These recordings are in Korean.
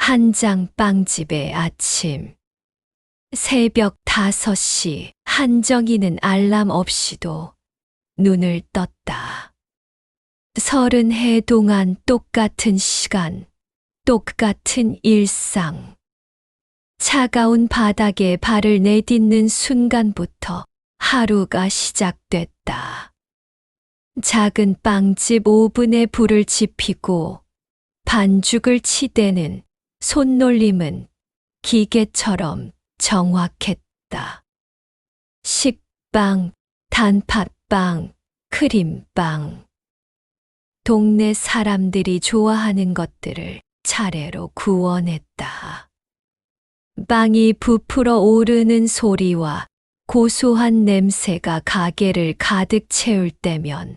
한장 빵집의 아침. 새벽 5시 한정이는 알람 없이도 눈을 떴다. 30해 동안 똑같은 시간, 똑같은 일상. 차가운 바닥에 발을 내딛는 순간부터 하루가 시작됐다. 작은 빵집 오븐에 불을 지피고 반죽을 치대는 손놀림은 기계처럼 정확했다. 식빵, 단팥빵, 크림빵. 동네 사람들이 좋아하는 것들을 차례로 구워냈다. 빵이 부풀어 오르는 소리와 고소한 냄새가 가게를 가득 채울 때면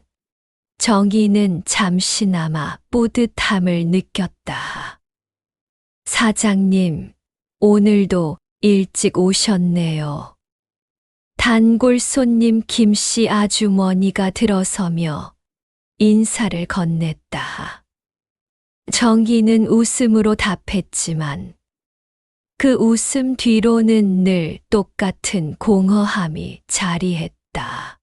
정희는 잠시나마 뿌듯함을 느꼈다. 사장님, 오늘도 일찍 오셨네요. 단골 손님 김씨 아주머니가 들어서며 인사를 건넸다. 정희는 웃음으로 답했지만 그 웃음 뒤로는 늘 똑같은 공허함이 자리했다.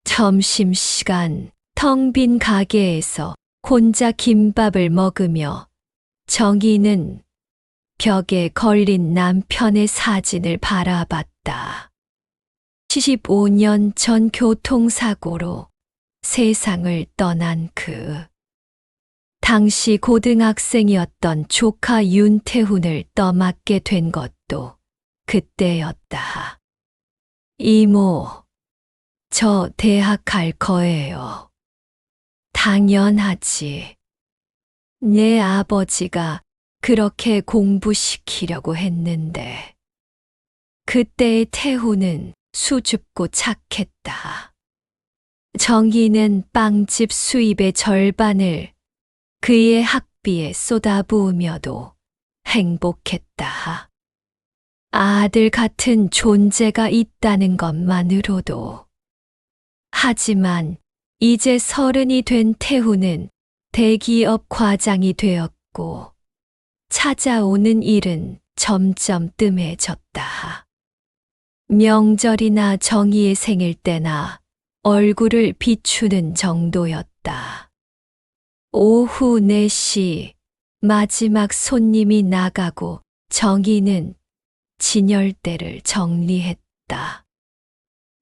점심시간 텅 빈 가게에서 혼자 김밥을 먹으며 정희는 벽에 걸린 남편의 사진을 바라봤다. 75년 전 교통사고로 세상을 떠난 당시 고등학생이었던 조카 윤태훈을 떠맡게 된 것도 그때였다. 이모, 저 대학 갈 거예요. 당연하지. 내 아버지가 그렇게 공부시키려고 했는데. 그때의 태훈은 수줍고 착했다. 정희는 빵집 수입의 절반을 그의 학비에 쏟아부으며도 행복했다. 아들 같은 존재가 있다는 것만으로도. 하지만 이제 30이 된 태훈은 대기업 과장이 되었고 찾아오는 일은 점점 뜸해졌다. 명절이나 정희의 생일 때나 얼굴을 비추는 정도였다. 오후 4시 마지막 손님이 나가고 정희는 진열대를 정리했다.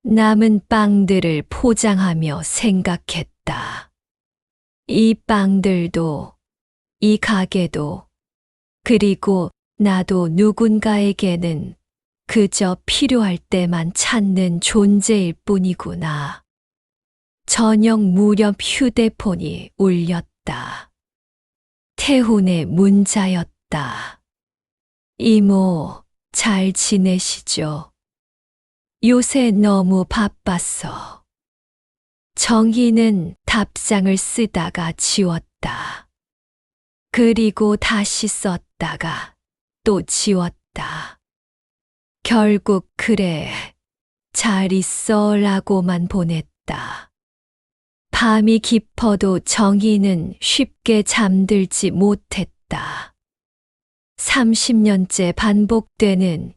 남은 빵들을 포장하며 생각했다. 이 빵들도, 이 가게도, 그리고 나도 누군가에게는 그저 필요할 때만 찾는 존재일 뿐이구나. 저녁 무렵 휴대폰이 울렸다. 태훈의 문자였다. 이모, 잘 지내시죠? 요새 너무 바빴어. 정희는 답장을 쓰다가 지웠다. 그리고 다시 썼다가 또 지웠다. 결국 그래, 잘 있어 라고만 보냈다. 밤이 깊어도 정희는 쉽게 잠들지 못했다. 30년째 반복되는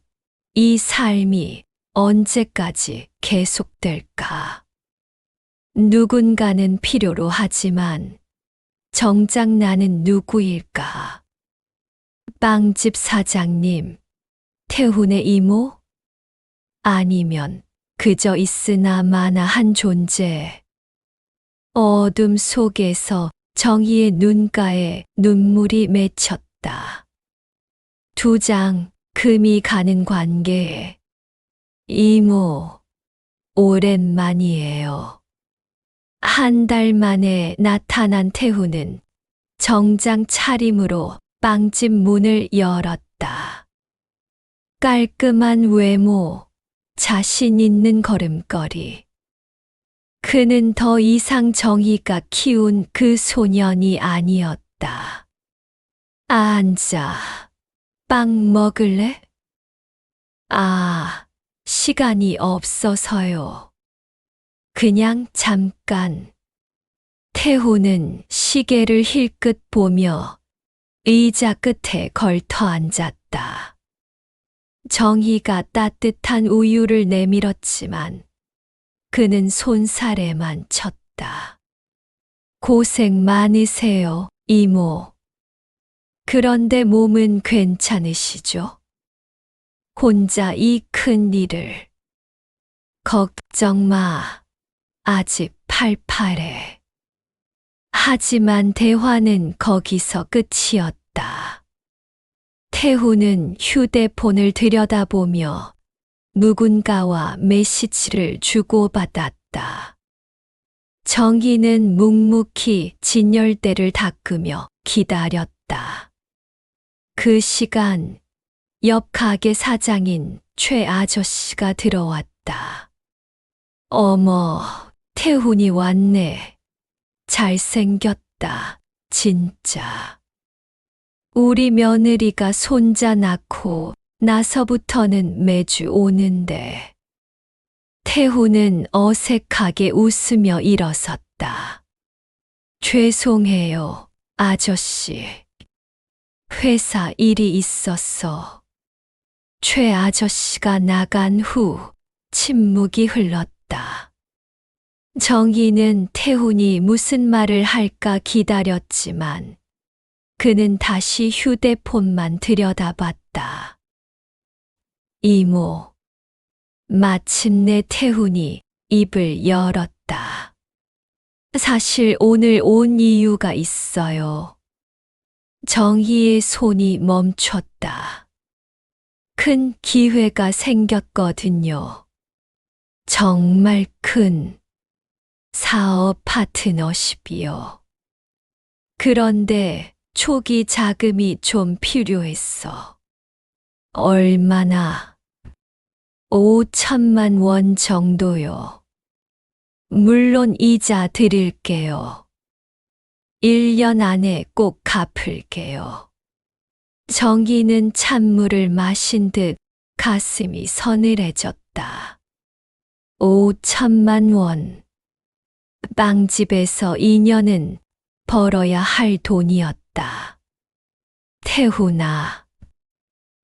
이 삶이 언제까지 계속될까? 누군가는 필요로 하지만 정작 나는 누구일까? 빵집 사장님, 태훈의 이모? 아니면 그저 있으나 마나 한 존재. 어둠 속에서 정희의 눈가에 눈물이 맺혔다. 2장 금이 가는 관계에 이모, 오랜만이에요. 한 달 만에 나타난 태훈은 정장 차림으로 빵집 문을 열었다. 깔끔한 외모, 자신 있는 걸음걸이. 그는 더 이상 정희가 키운 그 소년이 아니었다. 앉아. 빵 먹을래? 시간이 없어서요. 그냥 잠깐. 태훈은 시계를 힐끗 보며 의자 끝에 걸터 앉았다. 정희가 따뜻한 우유를 내밀었지만 그는 손살에만 쳤다. 고생 많으세요, 이모. 그런데 몸은 괜찮으시죠? 혼자 이 큰 일을. 걱정 마. 아직 팔팔해. 하지만 대화는 거기서 끝이었다. 태훈은 휴대폰을 들여다보며 누군가와 메시지를 주고받았다. 정희는 묵묵히 진열대를 닦으며 기다렸다. 그 시간 옆 가게 사장인 최 아저씨가 들어왔다. 어머, 태훈이 왔네. 잘생겼다, 진짜. 우리 며느리가 손자 낳고 나서부터는 매주 오는데. 태훈은 어색하게 웃으며 일어섰다. 죄송해요, 아저씨. 회사 일이 있었어. 최 아저씨가 나간 후 침묵이 흘렀다. 정희는 태훈이 무슨 말을 할까 기다렸지만 그는 다시 휴대폰만 들여다봤다. 이모. 마침내 태훈이 입을 열었다. 사실 오늘 온 이유가 있어요. 정희의 손이 멈췄다. 큰 기회가 생겼거든요. 정말 큰 사업 파트너십이요. 그런데 초기 자금이 좀 필요했어. 얼마나? 5천만 원 정도요. 물론 이자 드릴게요. 1년 안에 꼭 갚을게요. 정희는 찬물을 마신 듯 가슴이 서늘해졌다. 5천만 원. 빵집에서 2년은 벌어야 할 돈이었다. 태훈아,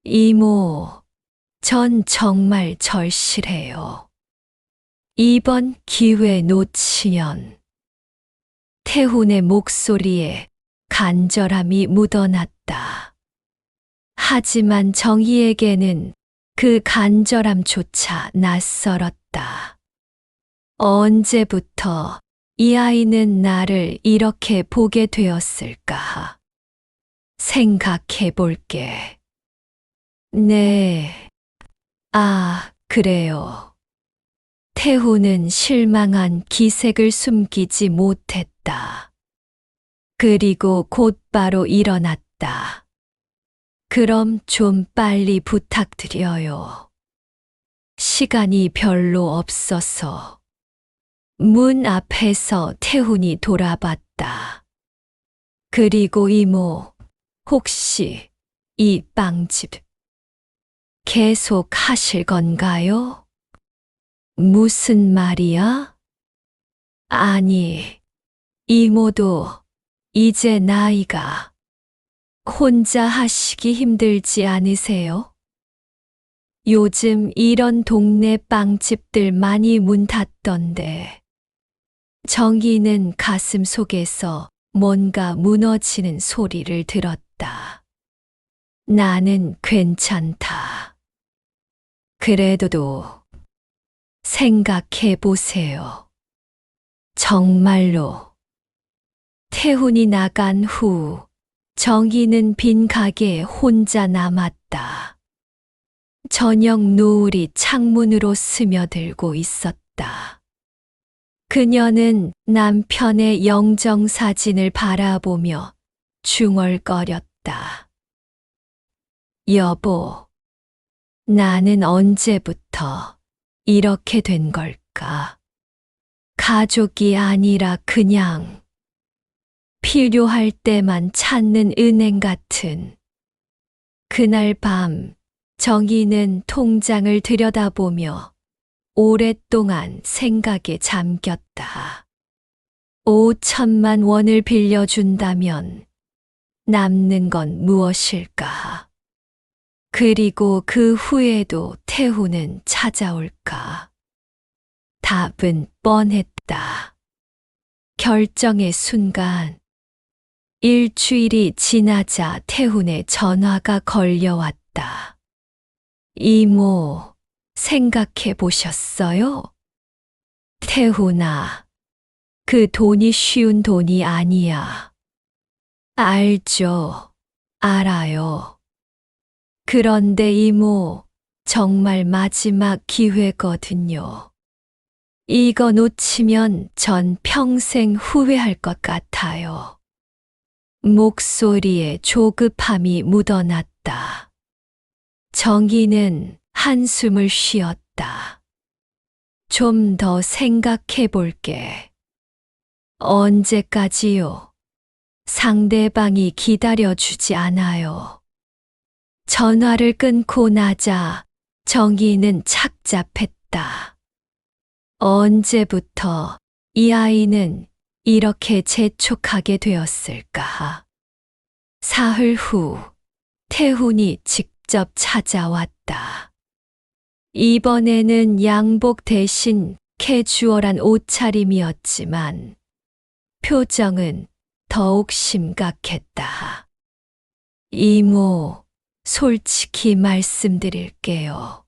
이모, 전 정말 절실해요. 이번 기회 놓치면. 태훈의 목소리에 간절함이 묻어났다. 하지만 정희에게는 그 간절함조차 낯설었다. 언제부터 이 아이는 나를 이렇게 보게 되었을까? 생각해 볼게. 네. 아, 그래요. 태훈은 실망한 기색을 숨기지 못했다. 그리고 곧바로 일어났다. 그럼 좀 빨리 부탁드려요. 시간이 별로 없어서. 문 앞에서 태훈이 돌아봤다. 그리고 이모, 혹시 이 빵집 계속 하실 건가요? 무슨 말이야? 아니, 이모도 이제 나이가 혼자 하시기 힘들지 않으세요? 요즘 이런 동네 빵집들 많이 문 닫던데. 정희는 가슴 속에서 뭔가 무너지는 소리를 들었다. 나는 괜찮다. 그래도 생각해 보세요. 정말로. 태훈이 나간 후 정희는 빈 가게에 혼자 남았다. 저녁 노을이 창문으로 스며들고 있었다. 그녀는 남편의 영정사진을 바라보며 중얼거렸다. 여보, 나는 언제부터 이렇게 된 걸까? 가족이 아니라 그냥 필요할 때만 찾는 은행 같은. 그날 밤 정희는 통장을 들여다보며 오랫동안 생각에 잠겼다. 5천만 원을 빌려준다면 남는 건 무엇일까? 그리고 그 후에도 태후는 찾아올까? 답은 뻔했다. 결정의 순간, 일주일이 지나자 태훈의 전화가 걸려왔다. 이모, 생각해 보셨어요? 태훈아, 그 돈이 쉬운 돈이 아니야. 알죠. 알아요. 그런데 이모, 정말 마지막 기회거든요. 이거 놓치면 전 평생 후회할 것 같아요. 목소리에 조급함이 묻어났다. 정희는 한숨을 쉬었다. 좀 더 생각해 볼게. 언제까지요? 상대방이 기다려주지 않아요. 전화를 끊고 나자 정희는 착잡했다. 언제부터 이 아이는 이렇게 재촉하게 되었을까? 사흘 후 태훈이 직접 찾아왔다. 이번에는 양복 대신 캐주얼한 옷차림이었지만 표정은 더욱 심각했다. 이모, 솔직히 말씀드릴게요.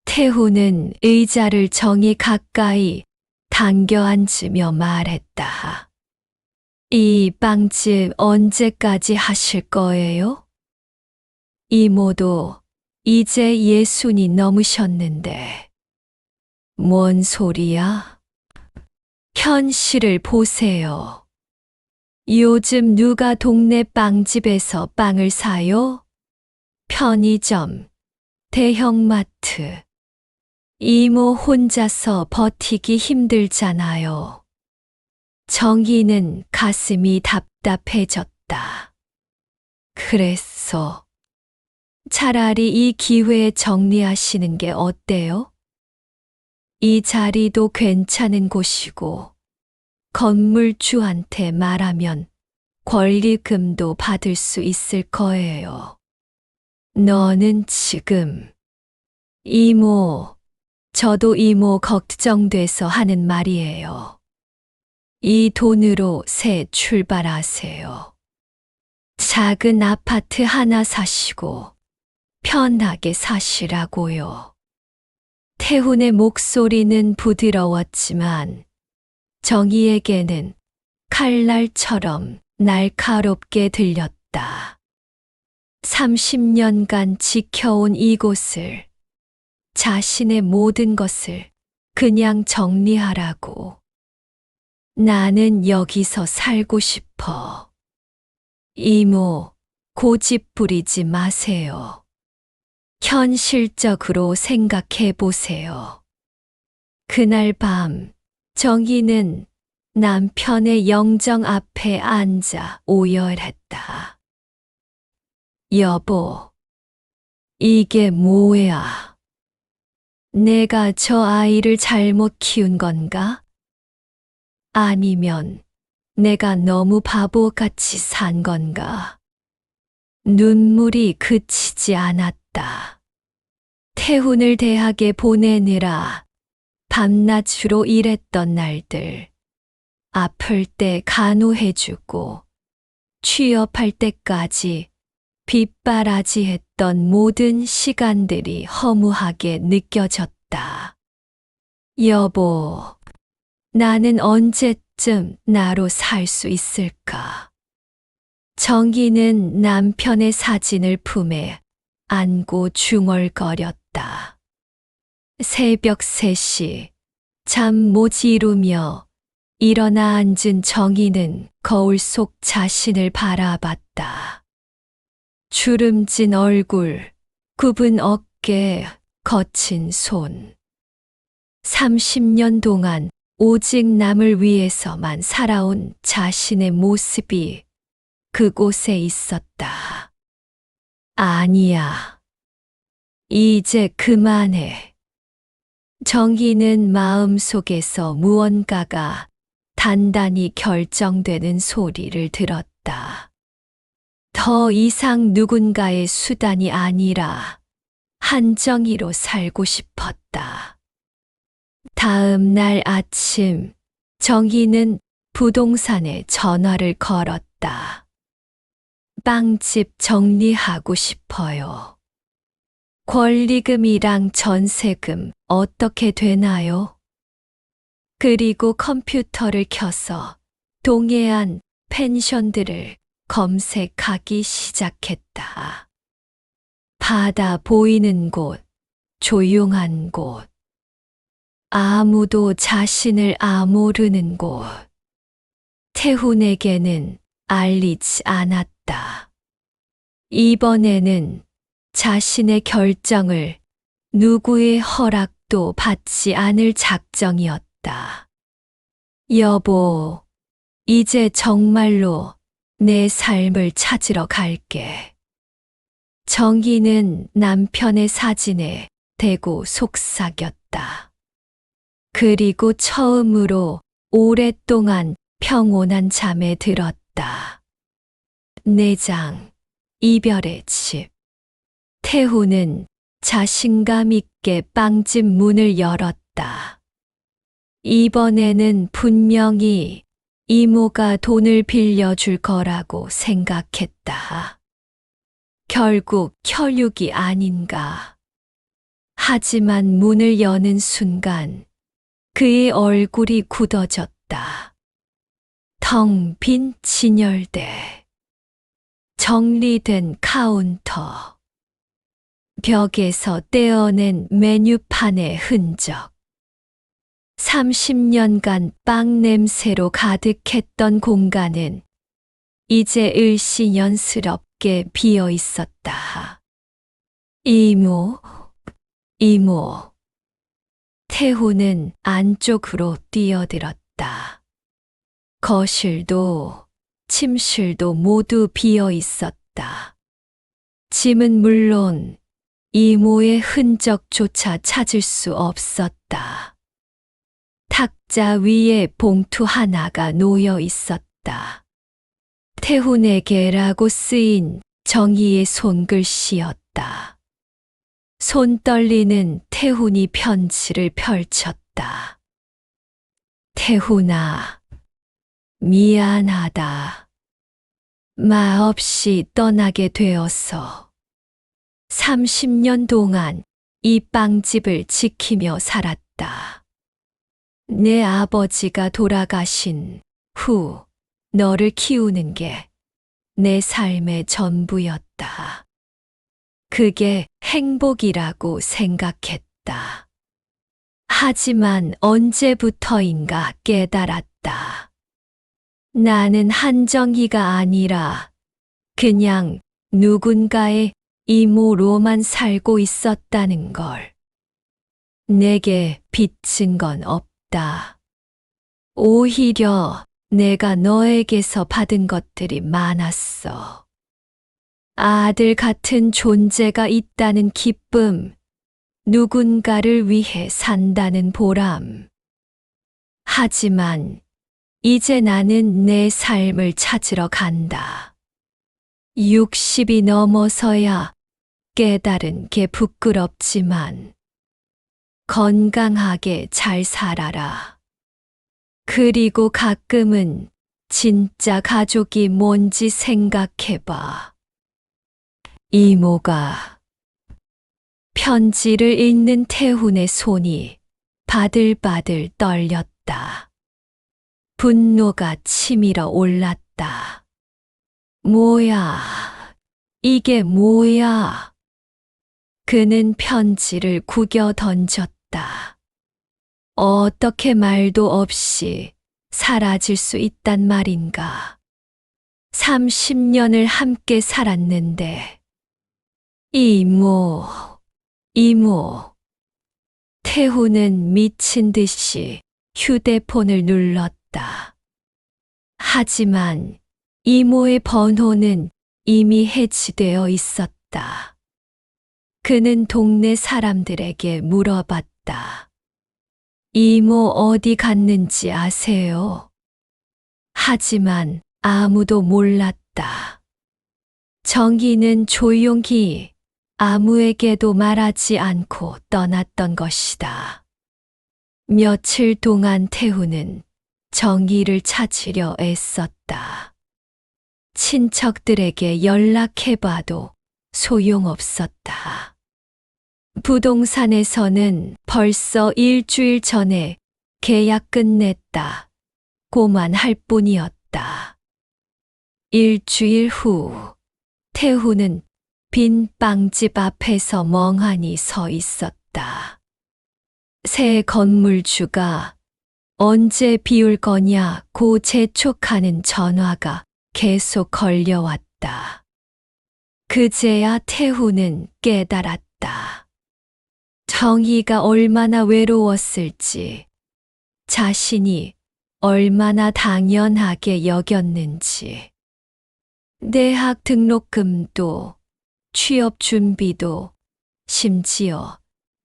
태훈은 의자를 정이 가까이 당겨 앉으며 말했다. 이 빵집 언제까지 하실 거예요? 이모도 이제 60이 넘으셨는데. 뭔 소리야? 현실을 보세요. 요즘 누가 동네 빵집에서 빵을 사요? 편의점, 대형마트. 이모 혼자서 버티기 힘들잖아요. 정희는 가슴이 답답해졌다. 그랬어. 차라리 이 기회에 정리하시는 게 어때요? 이 자리도 괜찮은 곳이고, 건물주한테 말하면 권리금도 받을 수 있을 거예요. 너는 지금, 이모, 저도 이모 걱정돼서 하는 말이에요. 이 돈으로 새 출발하세요. 작은 아파트 하나 사시고 편하게 사시라고요. 태훈의 목소리는 부드러웠지만 정희에게는 칼날처럼 날카롭게 들렸다. 30년간 지켜온 이곳을, 자신의 모든 것을 그냥 정리하라고. 나는 여기서 살고 싶어. 이모, 고집 부리지 마세요. 현실적으로 생각해 보세요. 그날 밤, 정희는 남편의 영정 앞에 앉아 오열했다. 여보, 이게 뭐야? 내가 저 아이를 잘못 키운 건가? 아니면 내가 너무 바보같이 산 건가? 눈물이 그치지 않았다. 태훈을 대학에 보내느라 밤낮 주로 일했던 날들, 아플 때 간호해주고 취업할 때까지 빗바라지했던 모든 시간들이 허무하게 느껴졌다. 여보, 나는 언제쯤 나로 살 수 있을까? 정희는 남편의 사진을 품에 안고 중얼거렸다. 새벽 3시, 잠 못 이루며 일어나 앉은 정희는 거울 속 자신을 바라봤다. 주름진 얼굴, 굽은 어깨, 거친 손. 30년 동안 오직 남을 위해서만 살아온 자신의 모습이 그곳에 있었다. 아니야. 이제 그만해. 정희는 마음속에서 무언가가 단단히 결정되는 소리를 들었다. 더 이상 누군가의 수단이 아니라 한정이로 살고 싶었다. 다음 날 아침, 정희는 부동산에 전화를 걸었다. 빵집 정리하고 싶어요. 권리금이랑 전세금 어떻게 되나요? 그리고 컴퓨터를 켜서 동해안 펜션들을 검색하기 시작했다. 바다 보이는 곳, 조용한 곳, 아무도 자신을 모르는 곳. 태훈에게는 알리지 않았다. 이번에는 자신의 결정을 누구의 허락도 받지 않을 작정이었다. 여보, 이제 정말로 내 삶을 찾으러 갈게. 정희는 남편의 사진에 대고 속삭였다. 그리고 처음으로 오랫동안 평온한 잠에 들었다. 4장, 이별의 집. 태훈은 자신감 있게 빵집 문을 열었다. 이번에는 분명히 이모가 돈을 빌려줄 거라고 생각했다. 결국 혈육이 아닌가. 하지만 문을 여는 순간 그의 얼굴이 굳어졌다. 텅 빈 진열대. 정리된 카운터. 벽에서 떼어낸 메뉴판의 흔적. 30년간 빵 냄새로 가득했던 공간은 이제 을씨년스럽게 비어 있었다. 이모. 태훈은 안쪽으로 뛰어들었다. 거실도 침실도 모두 비어 있었다. 짐은 물론 이모의 흔적조차 찾을 수 없었다. 탁자 위에 봉투 하나가 놓여 있었다. 태훈에게라고 쓰인 정희의 손글씨였다. 손 떨리는 태훈이 편지를 펼쳤다. 태훈아, 미안하다. 마없이 떠나게 되어서 30년 동안 이 빵집을 지키며 살았다. 내 아버지가 돌아가신 후 너를 키우는 게 내 삶의 전부였다. 그게 행복이라고 생각했다. 하지만 언제부터인가 깨달았다. 나는 한정희가 아니라 그냥 누군가의 이모로만 살고 있었다는 걸. 내게 빚진 건 없다. 오히려 내가 너에게서 받은 것들이 많았어. 아들 같은 존재가 있다는 기쁨, 누군가를 위해 산다는 보람. 하지만 이제 나는 내 삶을 찾으러 간다. 60이 넘어서야 깨달은 게 부끄럽지만 건강하게 잘 살아라. 그리고 가끔은 진짜 가족이 뭔지 생각해봐. 이모가. 편지를 읽는 태훈의 손이 바들바들 떨렸다. 분노가 치밀어 올랐다. 뭐야, 이게 뭐야? 그는 편지를 구겨 던졌다. 어떻게 말도 없이 사라질 수 있단 말인가? 30년을 함께 살았는데. 이모. 태훈은 미친 듯이 휴대폰을 눌렀다. 하지만 이모의 번호는 이미 해지되어 있었다. 그는 동네 사람들에게 물어봤다. 이모 어디 갔는지 아세요? 하지만 아무도 몰랐다. 정희는 조용히 아무에게도 말하지 않고 떠났던 것이다. 며칠 동안 태후는 정희를 찾으려 애썼다. 친척들에게 연락해봐도 소용없었다. 부동산에서는 벌써 일주일 전에 계약 끝냈다고만 할 뿐이었다. 일주일 후 태후는 빈 빵집 앞에서 멍하니 서 있었다. 새 건물주가 언제 비울 거냐고 재촉하는 전화가 계속 걸려왔다. 그제야 태후는 깨달았다. 정희가 얼마나 외로웠을지, 자신이 얼마나 당연하게 여겼는지. 대학 등록금도 취업 준비도 심지어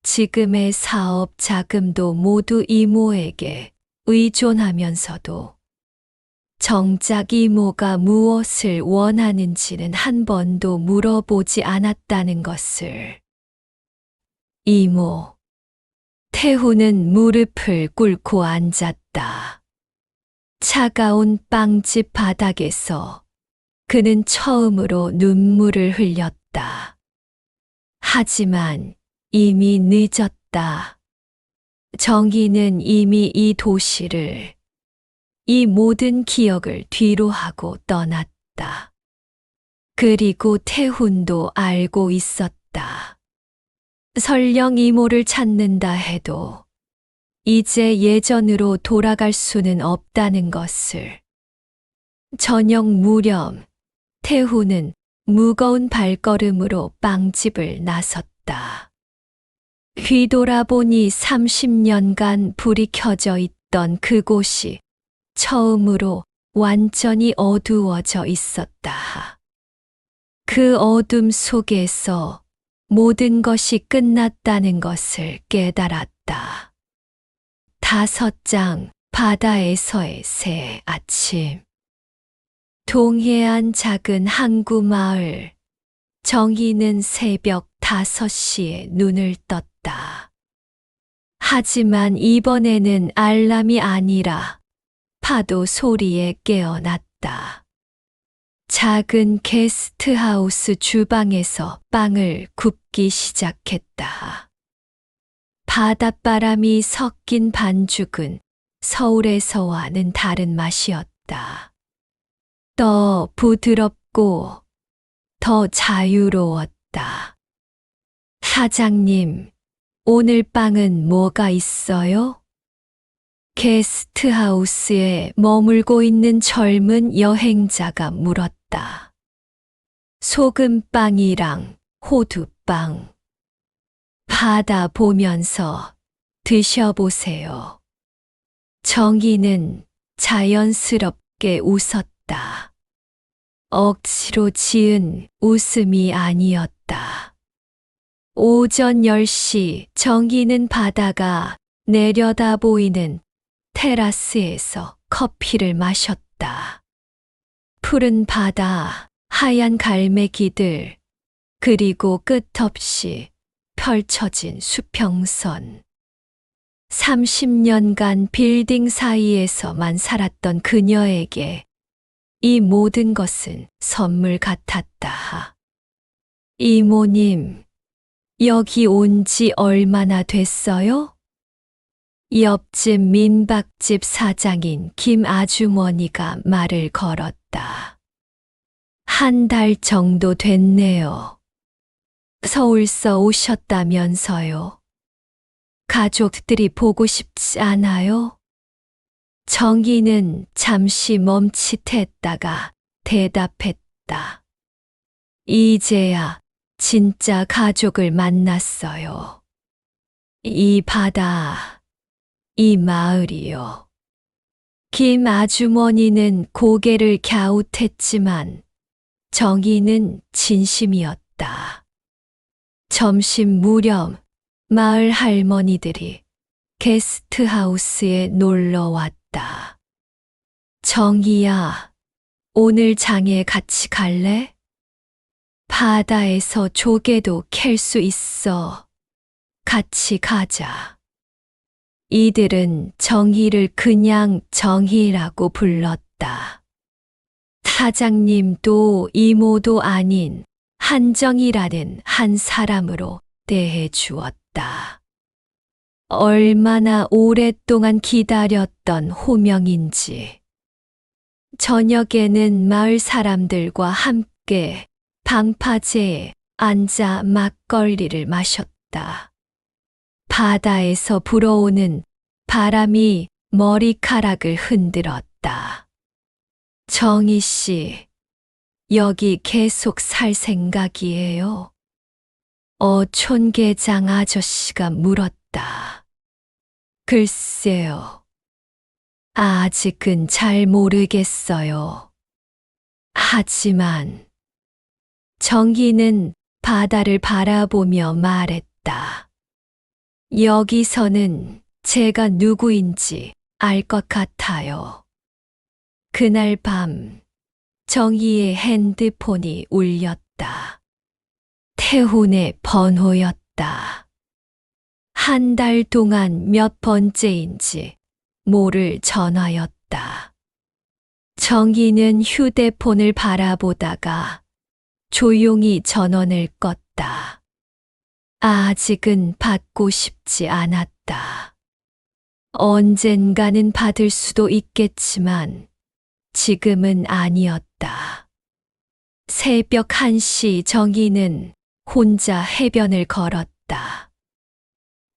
지금의 사업 자금도 모두 이모에게 의존하면서도 정작 이모가 무엇을 원하는지는 한 번도 물어보지 않았다는 것을. 이모. 태후는 무릎을 꿇고 앉았다. 차가운 빵집 바닥에서 그는 처음으로 눈물을 흘렸다. 하지만 이미 늦었다. 정희는 이미 이 도시를, 이 모든 기억을 뒤로하고 떠났다. 그리고 태훈도 알고 있었다. 설령 이모를 찾는다 해도 이제 예전으로 돌아갈 수는 없다는 것을. 저녁 무렵 태훈은 무거운 발걸음으로 빵집을 나섰다. 뒤돌아보니 30년간 불이 켜져 있던 그곳이 처음으로 완전히 어두워져 있었다. 그 어둠 속에서 모든 것이 끝났다는 것을 깨달았다. 5장 바다에서의 새 아침. 동해안 작은 항구 마을. 정희는 새벽 5시에 눈을 떴다. 하지만 이번에는 알람이 아니라 파도 소리에 깨어났다. 작은 게스트하우스 주방에서 빵을 굽기 시작했다. 바닷바람이 섞인 반죽은 서울에서와는 다른 맛이었다. 더 부드럽고 더 자유로웠다. 사장님, 오늘 빵은 뭐가 있어요? 게스트하우스에 머물고 있는 젊은 여행자가 물었다. 소금빵이랑 호두빵. 받아 보면서 드셔보세요. 정희는 자연스럽게 웃었다. 억지로 지은 웃음이 아니었다. 오전 10시 정희는 바다가 내려다 보이는 테라스에서 커피를 마셨다. 푸른 바다, 하얀 갈매기들, 그리고 끝없이 펼쳐진 수평선. 30년간 빌딩 사이에서만 살았던 그녀에게 이 모든 것은 선물 같았다. 이모님, 여기 온 지 얼마나 됐어요? 옆집 민박집 사장인 김 아주머니가 말을 걸었다. 1달 정도 됐네요. 서울서 오셨다면서요. 가족들이 보고 싶지 않아요? 정희는 잠시 멈칫했다가 대답했다. 이제야 진짜 가족을 만났어요. 이 바다, 이 마을이요. 김 아주머니는 고개를 갸웃했지만 정희는 진심이었다. 점심 무렵 마을 할머니들이 게스트하우스에 놀러 왔다. 정희야, 오늘 장에 같이 갈래? 바다에서 조개도 캘 수 있어. 같이 가자. 이들은 정희를 그냥 정희라고 불렀다. 사장님도 이모도 아닌 한정이라는 한 사람으로 대해 주었다. 얼마나 오랫동안 기다렸던 호명인지. 저녁에는 마을 사람들과 함께 방파제에 앉아 막걸리를 마셨다. 바다에서 불어오는 바람이 머리카락을 흔들었다. 정희 씨, 여기 계속 살 생각이에요? 촌계장 아저씨가 물었다. 글쎄요. 아직은 잘 모르겠어요. 하지만 정희는 바다를 바라보며 말했다. 여기서는 제가 누구인지 알 것 같아요. 그날 밤 정희의 핸드폰이 울렸다. 태훈의 번호였다. 한 달 동안 몇 번째인지 모를 전화였다. 정희는 휴대폰을 바라보다가 조용히 전원을 껐다. 아직은 받고 싶지 않았다. 언젠가는 받을 수도 있겠지만 지금은 아니었다. 새벽 1시 정희는 혼자 해변을 걸었다.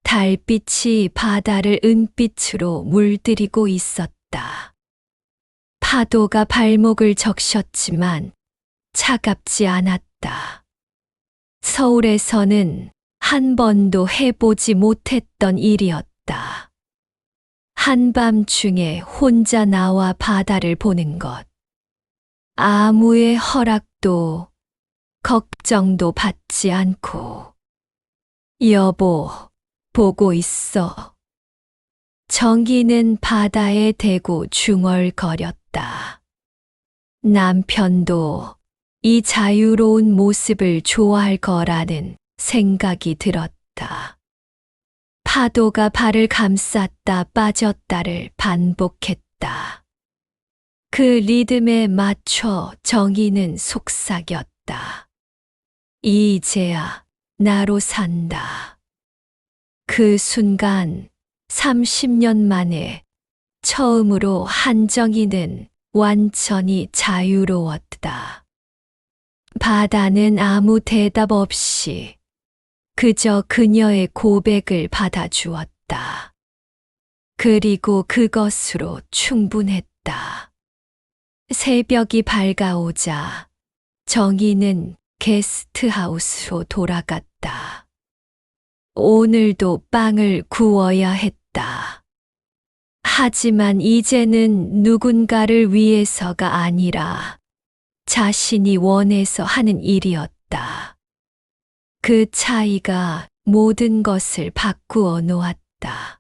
달빛이 바다를 은빛으로 물들이고 있었다. 파도가 발목을 적셨지만 차갑지 않았다. 서울에서는 한 번도 해보지 못했던 일이었다. 한밤중에 혼자 나와 바다를 보는 것. 아무의 허락도 걱정도 받지 않고. 여보, 보고 있어. 정희는 바다에 대고 중얼거렸다. 남편도 이 자유로운 모습을 좋아할 거라는 생각이 들었다. 파도가 발을 감쌌다 빠졌다를 반복했다. 그 리듬에 맞춰 정희는 속삭였다. 이제야 나로 산다. 그 순간 30년 만에 처음으로 한정희는 완전히 자유로웠다. 바다는 아무 대답 없이 그저 그녀의 고백을 받아주었다. 그리고 그것으로 충분했다. 새벽이 밝아오자 정희는 게스트하우스로 돌아갔다. 오늘도 빵을 구워야 했다. 하지만 이제는 누군가를 위해서가 아니라 자신이 원해서 하는 일이었다. 그 차이가 모든 것을 바꾸어 놓았다.